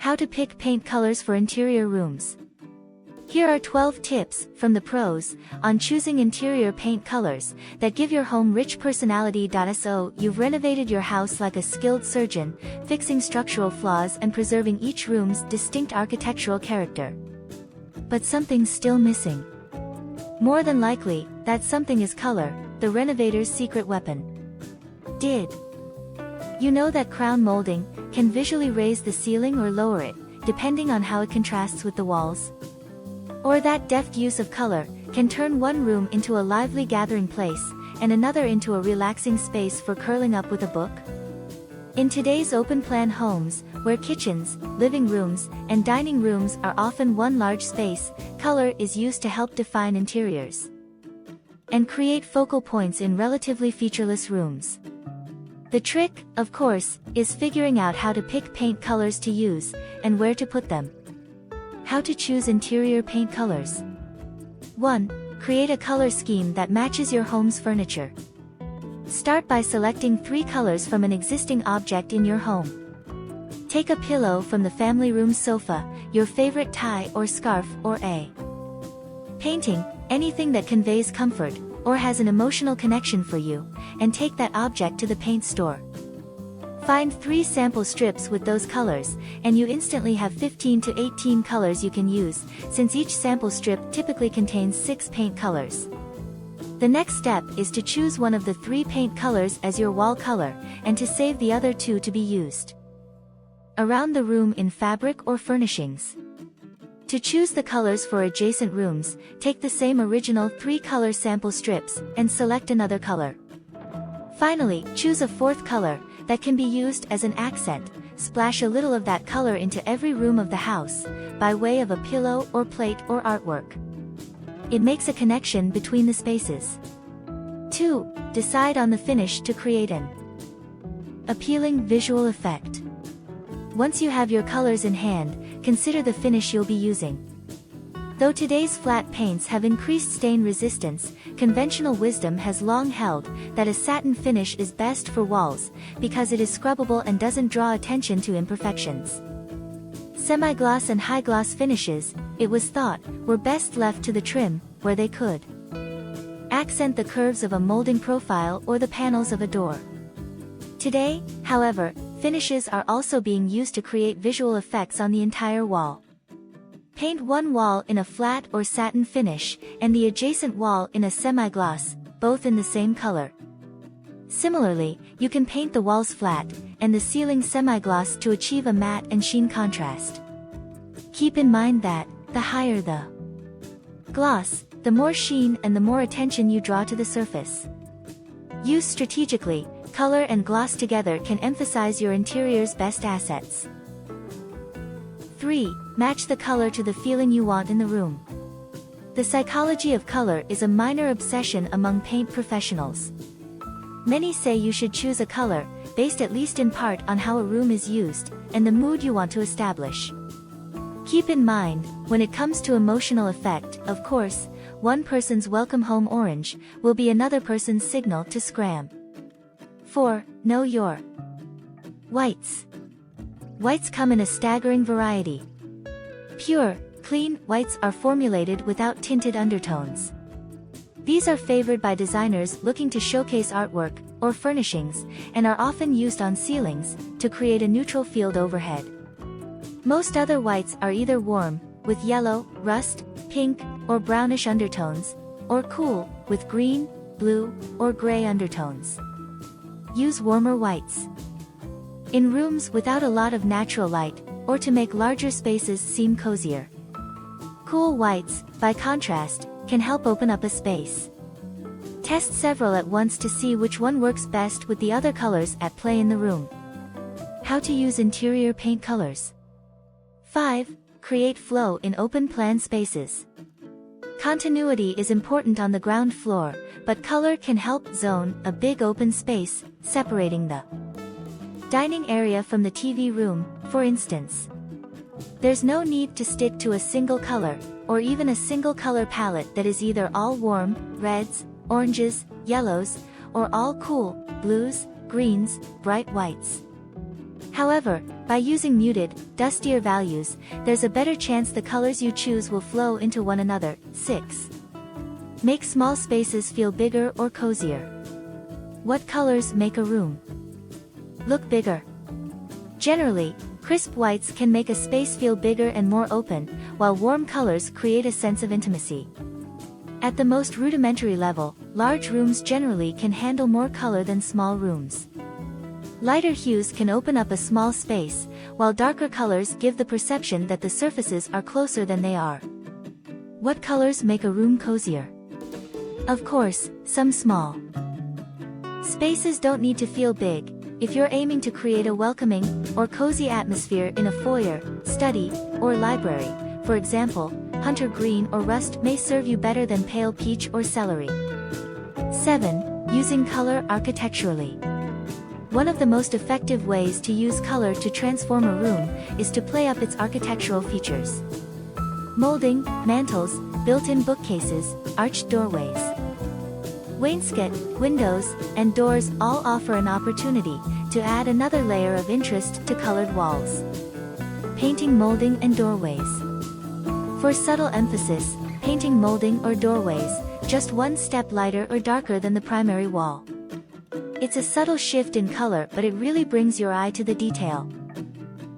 How to pick paint colors for interior rooms. Here are 12 tips, from the pros, on choosing interior paint colors that give your home rich personality. So you've renovated your house like a skilled surgeon, fixing structural flaws and preserving each room's distinct architectural character. But something's still missing. More than likely, that something is color, the renovator's secret weapon. Did you know that crown molding can visually raise the ceiling or lower it, depending on how it contrasts with the walls? Or that deft use of color can turn one room into a lively gathering place, and another into a relaxing space for curling up with a book? In today's open-plan homes, where kitchens, living rooms, and dining rooms are often one large space, color is used to help define interiors and create focal points in relatively featureless rooms. The trick, of course, is figuring out how to pick paint colors to use, and where to put them. How to choose interior paint colors. 1. Create a color scheme that matches your home's furniture. Start by selecting 3 colors from an existing object in your home. Take a pillow from the family room sofa, your favorite tie or scarf, or a painting, anything that conveys comfort, or has an emotional connection for you, and take that object to the paint store. Find 3 sample strips with those colors, and you instantly have 15 to 18 colors you can use, since each sample strip typically contains 6 paint colors. The next step is to choose one of the 3 paint colors as your wall color, and to save the other 2 to be used around the room in fabric or furnishings. To choose the colors for adjacent rooms, take the same original 3-color sample strips, and select another color. Finally, choose a 4th color that can be used as an accent. Splash a little of that color into every room of the house, by way of a pillow or plate or artwork. It makes a connection between the spaces. 2. Decide on the finish to create an appealing visual effect. Once you have your colors in hand, consider the finish you'll be using. Though today's flat paints have increased stain resistance, conventional wisdom has long held that a satin finish is best for walls, because it is scrubbable and doesn't draw attention to imperfections. Semi-gloss and high-gloss finishes, it was thought, were best left to the trim, where they could accent the curves of a molding profile or the panels of a door. Today, however, finishes are also being used to create visual effects on the entire wall. Paint one wall in a flat or satin finish, and the adjacent wall in a semi-gloss, both in the same color. Similarly, you can paint the walls flat, and the ceiling semi-gloss to achieve a matte and sheen contrast. Keep in mind that, the higher the gloss, the more sheen and the more attention you draw to the surface. Used strategically, color and gloss together can emphasize your interior's best assets. 3. Match the color to the feeling you want in the room. The psychology of color is a minor obsession among paint professionals. Many say you should choose a color, based at least in part on how a room is used, and the mood you want to establish. Keep in mind, when it comes to emotional effect, of course, one person's welcome home orange will be another person's signal to scram. 4. Know your whites. Whites come in a staggering variety. Pure, clean whites are formulated without tinted undertones. These are favored by designers looking to showcase artwork or furnishings, and are often used on ceilings to create a neutral field overhead. Most other whites are either warm, with yellow, rust, pink, or brownish undertones, or cool, with green, blue, or gray undertones. Use warmer whites in rooms without a lot of natural light, or to make larger spaces seem cozier. Cool whites, by contrast, can help open up a space. Test several at once to see which one works best with the other colors at play in the room. How to use interior paint colors. 5. Create flow in open-plan spaces. Continuity is important on the ground floor, but color can help zone a big open space, separating the dining area from the TV room, for instance. There's no need to stick to a single color, or even a single color palette that is either all warm, reds, oranges, yellows, or all cool, blues, greens, bright whites. However, by using muted, dustier values, there's a better chance the colors you choose will flow into one another. 6. Make small spaces feel bigger or cozier. What colors make a room look bigger? Generally, crisp whites can make a space feel bigger and more open, while warm colors create a sense of intimacy. At the most rudimentary level, large rooms generally can handle more color than small rooms. Lighter hues can open up a small space, while darker colors give the perception that the surfaces are closer than they are. What colors make a room cozier? Of course, some small spaces don't need to feel big. If you're aiming to create a welcoming or cozy atmosphere in a foyer, study, or library, for example, hunter green or rust may serve you better than pale peach or celery. 7. Using color architecturally. One of the most effective ways to use color to transform a room is to play up its architectural features. Molding, mantels, built-in bookcases, arched doorways, wainscot, windows, and doors all offer an opportunity to add another layer of interest to colored walls. Painting, molding, and doorways. For subtle emphasis, painting molding or doorways, just one step lighter or darker than the primary wall. It's a subtle shift in color, but it really brings your eye to the detail.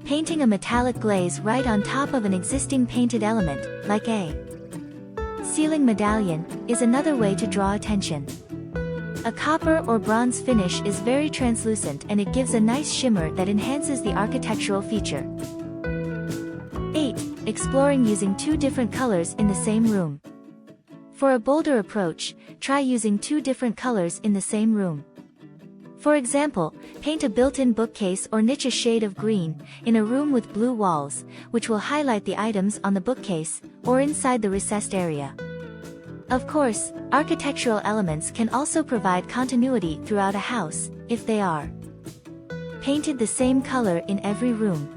Painting a metallic glaze right on top of an existing painted element, like a ceiling medallion, is another way to draw attention. A copper or bronze finish is very translucent and it gives a nice shimmer that enhances the architectural feature. 8. Exploring using two different colors in the same room. For a bolder approach, try using two different colors in the same room. For example, paint a built-in bookcase or niche a shade of green in a room with blue walls, which will highlight the items on the bookcase, or inside the recessed area. Of course, architectural elements can also provide continuity throughout a house, if they are painted the same color in every room.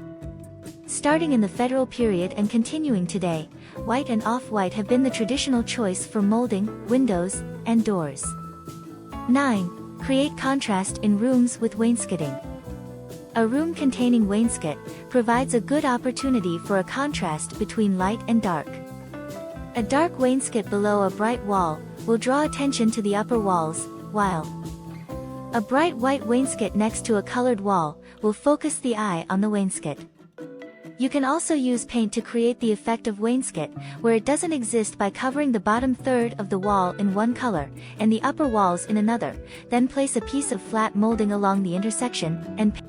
Starting in the Federal period and continuing today, white and off-white have been the traditional choice for molding, windows, and doors. 9. Create contrast in rooms with wainscoting. A room containing wainscot provides a good opportunity for a contrast between light and dark. A dark wainscot below a bright wall will draw attention to the upper walls, while a bright white wainscot next to a colored wall will focus the eye on the wainscot. You can also use paint to create the effect of wainscot, where it doesn't exist, by covering the bottom third of the wall in one color, and the upper walls in another, then place a piece of flat molding along the intersection, and